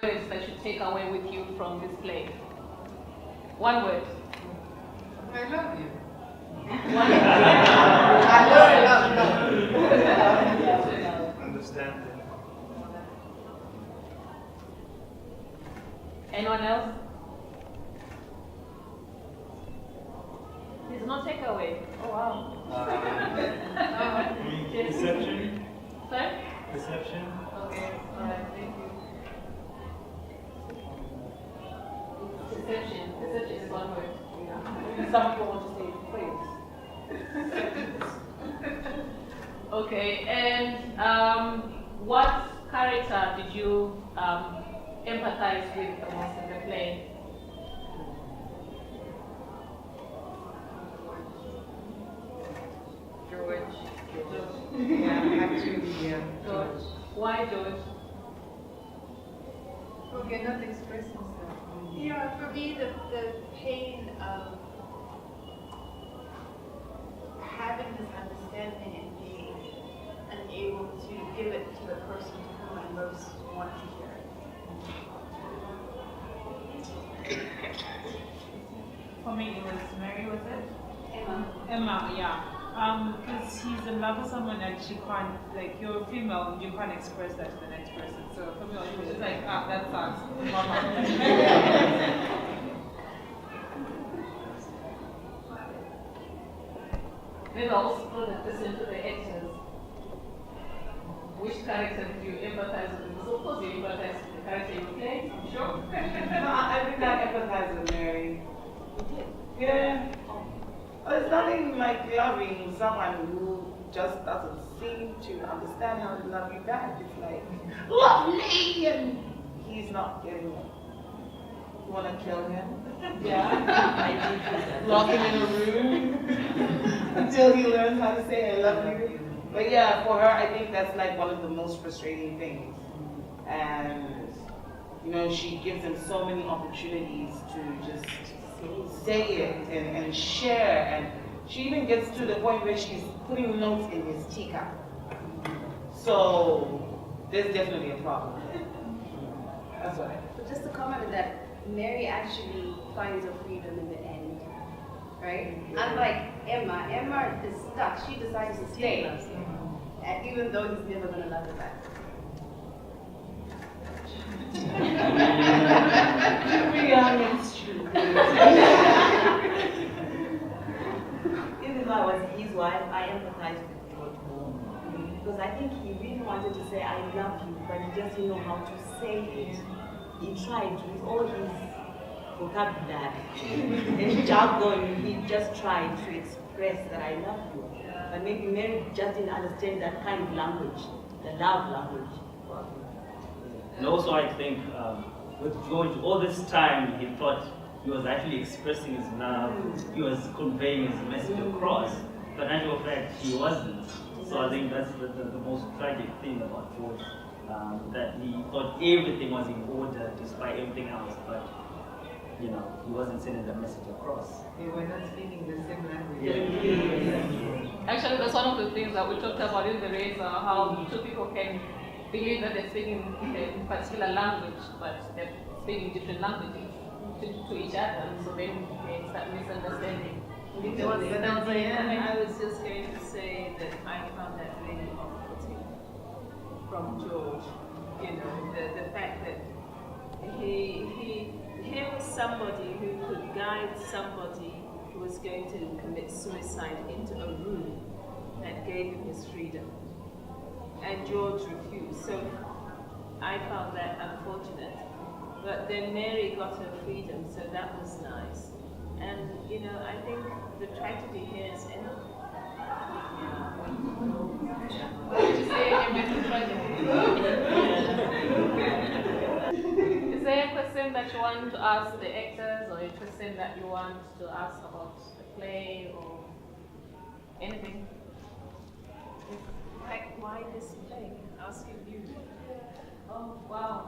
words that you take away with you from this play? One word. I love you. One word. Understanding. Anyone else? There's no takeaway. Oh wow. Perception. Sorry? Perception. Okay, alright, thank you. Perception. Perception is one word. Yeah. Some people want to say phrase. Okay, and what character did you empathize with the most in the play? George. Yeah, actually, yeah. George. Why George? Who cannot express himself. Yeah, for me, the pain of having this understanding and being unable to give it to the person to whom I most want to hear it. For me, it was Mary, was it? Emma. Emma, yeah. Because he's in love with someone and she can't, like, you're a female, you can't express that to the next person. So for me, it was just like, ah, that sucks. Maybe I'll also put this into the actors. Which character did you empathize with? Because of course you empathize with the character you play, I'm sure. No, I think I empathize with Mary. You did? Yeah. Well, it's nothing like loving someone who just doesn't seem to understand how to love you back. It's like, love me! And he's not getting it. You want to kill him? Yeah. Lock him in a room until he learns how to say I love you. But yeah, for her, I think that's like one of the most frustrating things. And, you know, she gives him so many opportunities to just say it and share. And she even gets to the point where she's putting notes in his teacup. So there's definitely a problem. That's what I think. But just to comment on that, Mary actually finds her freedom in the end, right? Unlike Emma, Emma is stuck. She decides to stay, and even though he's never going to love her back. It's true. Even if I was his wife, I empathize with George more. Because I think he really wanted to say, I love you, but he just didn't know how to say it. He tried with all his vocabulary and jargon, he just tried to express that I love you. But maybe Mary just didn't understand that kind of language, the love language. And also I think with George, all this time he thought he was actually expressing his love, he was conveying his message across, but in actual fact he wasn't. So I think that's the most tragic thing about George, that he thought everything was in order despite everything else, but you know, he wasn't sending the message across. They were not speaking the same language. Yeah. Actually, that's one of the things that we talked about in the race, how two people can believe that they're speaking a particular language, but they're speaking different languages to each other, so then they start misunderstanding. I was just going to say that I found that really off-putting from George. You know, the fact that here was somebody who could guide somebody who was going to commit suicide into a room that gave him his freedom. And George refused. So I found that unfortunate. But then Mary got her freedom, so that was nice. And, you know, I think the tragedy here is Emma. What did you say about the tragedy? Is there a question that you want to ask the actors, or a question that you want to ask about the play, or anything? Like, why this play? Asking you. Oh, wow.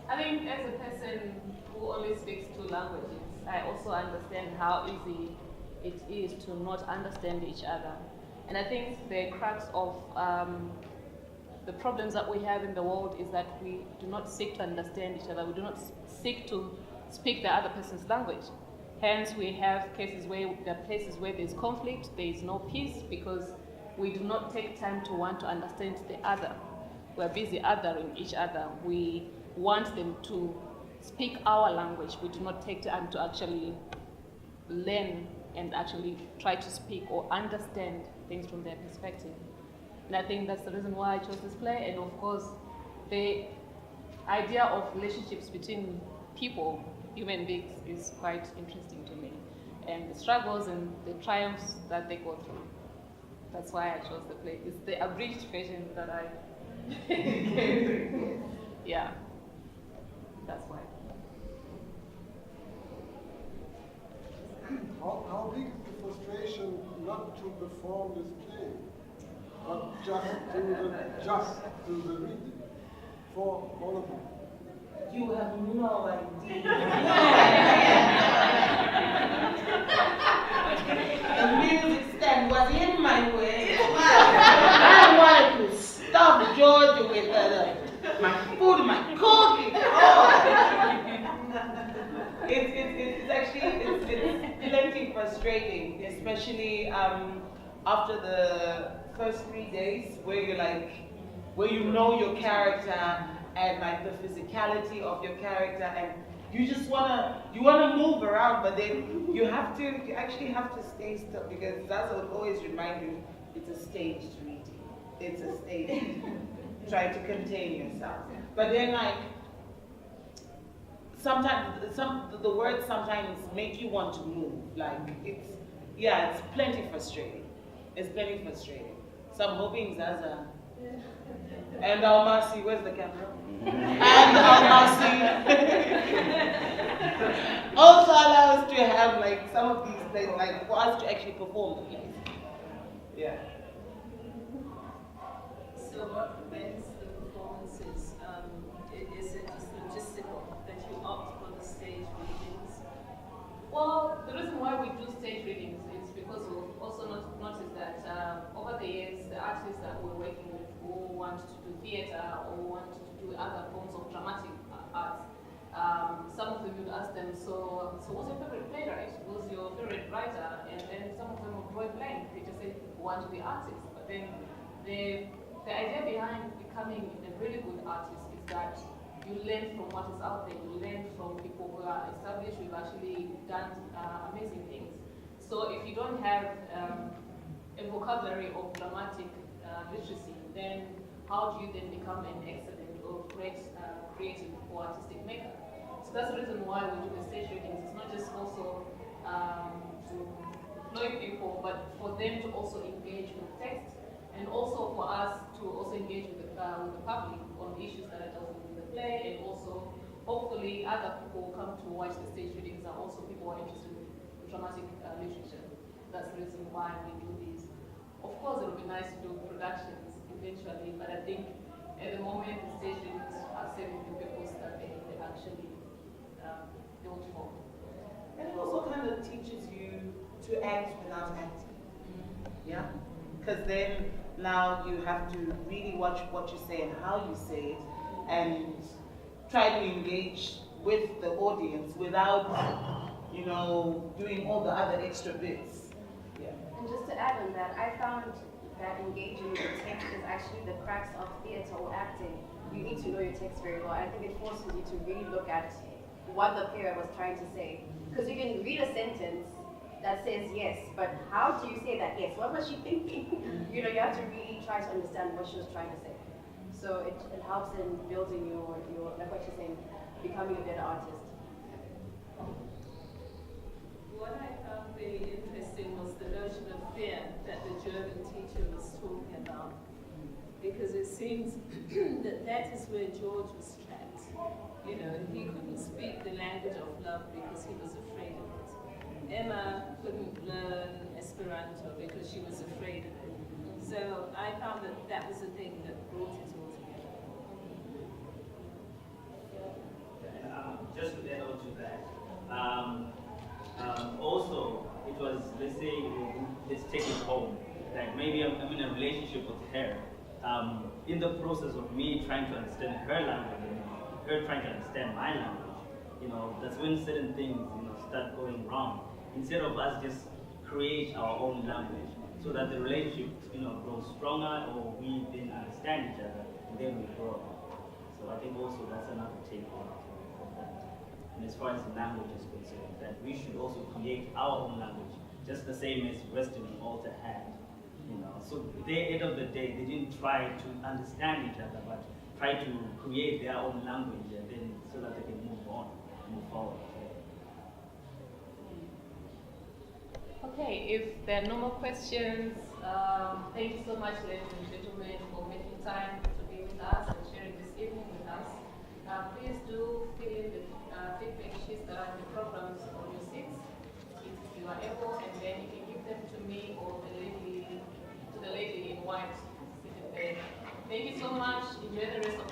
I think as a person who only speaks two languages, I also understand how easy it is to not understand each other. And I think the crux of the problems that we have in the world is that we do not seek to understand each other. We do not seek to speak the other person's language. Hence, we have cases where there are places where there's conflict, there is no peace, because we do not take time to want to understand the other. We're busy othering each other. We want them to speak our language. We do not take time to actually learn and actually try to speak or understand things from their perspective. And I think that's the reason why I chose this play. And of course, the idea of relationships between people, human beings, is quite interesting to me. And the struggles and the triumphs that they go through. That's why I chose the play. It's the abridged version that I gave. Yeah, that's why. How big is the frustration not to perform this play, but just do the reading for all of you? You have no idea. The music stand was in my way. I wanted to stuff George with my food, my cooking. Oh. It's actually plenty frustrating, especially after the first 3 days where you know your character and like the physicality of your character, and you just wanna move around, but then you actually have to stay still, because Zaza would always remind you it's a staged reading. It's a stage. Try to contain yourself. But then sometimes the words sometimes make you want to move. It's plenty frustrating. It's plenty frustrating. So I'm hoping Zaza and Almasi, where's the camera? And Almasi also allow us to have some of these things, for us to actually perform the piece. Yeah. So what prevents the performances? Is it just logistical that you opt for the stage readings? Well, the reason why we do stage readings is because we've also noticed that over the years, the artists that we're working with who want to do theatre or want to do other forms of dramatic arts, some of them would ask them, so what's your favorite playwright? Who's your favorite writer? And then some of them would draw a blank. They just say, we want to be artists. But then the idea behind becoming a really good artist is that you learn from what is out there. You learn from people who are established, who've actually done amazing things. So if you don't have a vocabulary of dramatic literacy, then how do you then become an excellent or great creative or artistic maker? So that's the reason why we do the stage readings. It's not just also to employ people, but for them to also engage with text, and also for us to also engage with the public on issues that are dealt with in the play, and also hopefully other people who come to watch the stage readings are also people who are interested in dramatic literature. That's the reason why we do these. Of course, it would be nice to do productions eventually, but I think at the moment the stage readings are serving the purpose that they actually built for. And it also kind of teaches you to act without acting. Yeah? Because then now you have to really watch what you say and how you say it, and try to engage with the audience without, doing all the other extra bits. Yeah. And just to add on that, I found that engaging with the text is actually the crux of theatre or acting. You need to know your text very well. I think it forces you to really look at what the player was trying to say. Because you can read a sentence that says yes, but how do you say that yes? What was she thinking? You have to really try to understand what she was trying to say. So it helps in building your like what you're saying, becoming a better artist. What I found very interesting was the notion of fear that the German teacher was talking about, because it seems that is where George was trapped. He couldn't speak the language of love because he was afraid of it. Emma couldn't learn Esperanto because she was afraid of it. So I found that was the thing that brought it all together. Just to add on to that, also it was, let's say, let's take it home. Like maybe I'm in a relationship with her. In the process of me trying to understand her language and her trying to understand my language, that's when certain things, start going wrong. Instead of us just create our own language so that the relationship, grows stronger, or we then understand each other and then we grow. So I think also that's another take on that. And as far as the language is concerned, that we should also create our own language, just the same as Western and Alta had. So at the end of the day, they didn't try to understand each other, but try to create their own language, and then so that they can move on, move forward. Okay, if there are no more questions, thank you so much, ladies and gentlemen, for making time to be with us and sharing this evening with us. Please do fill in the feedback sheets that are in the programs on your seats, if you are able, and then you can give them to me or the lady in white sitting there. Thank you so much. Enjoy the rest of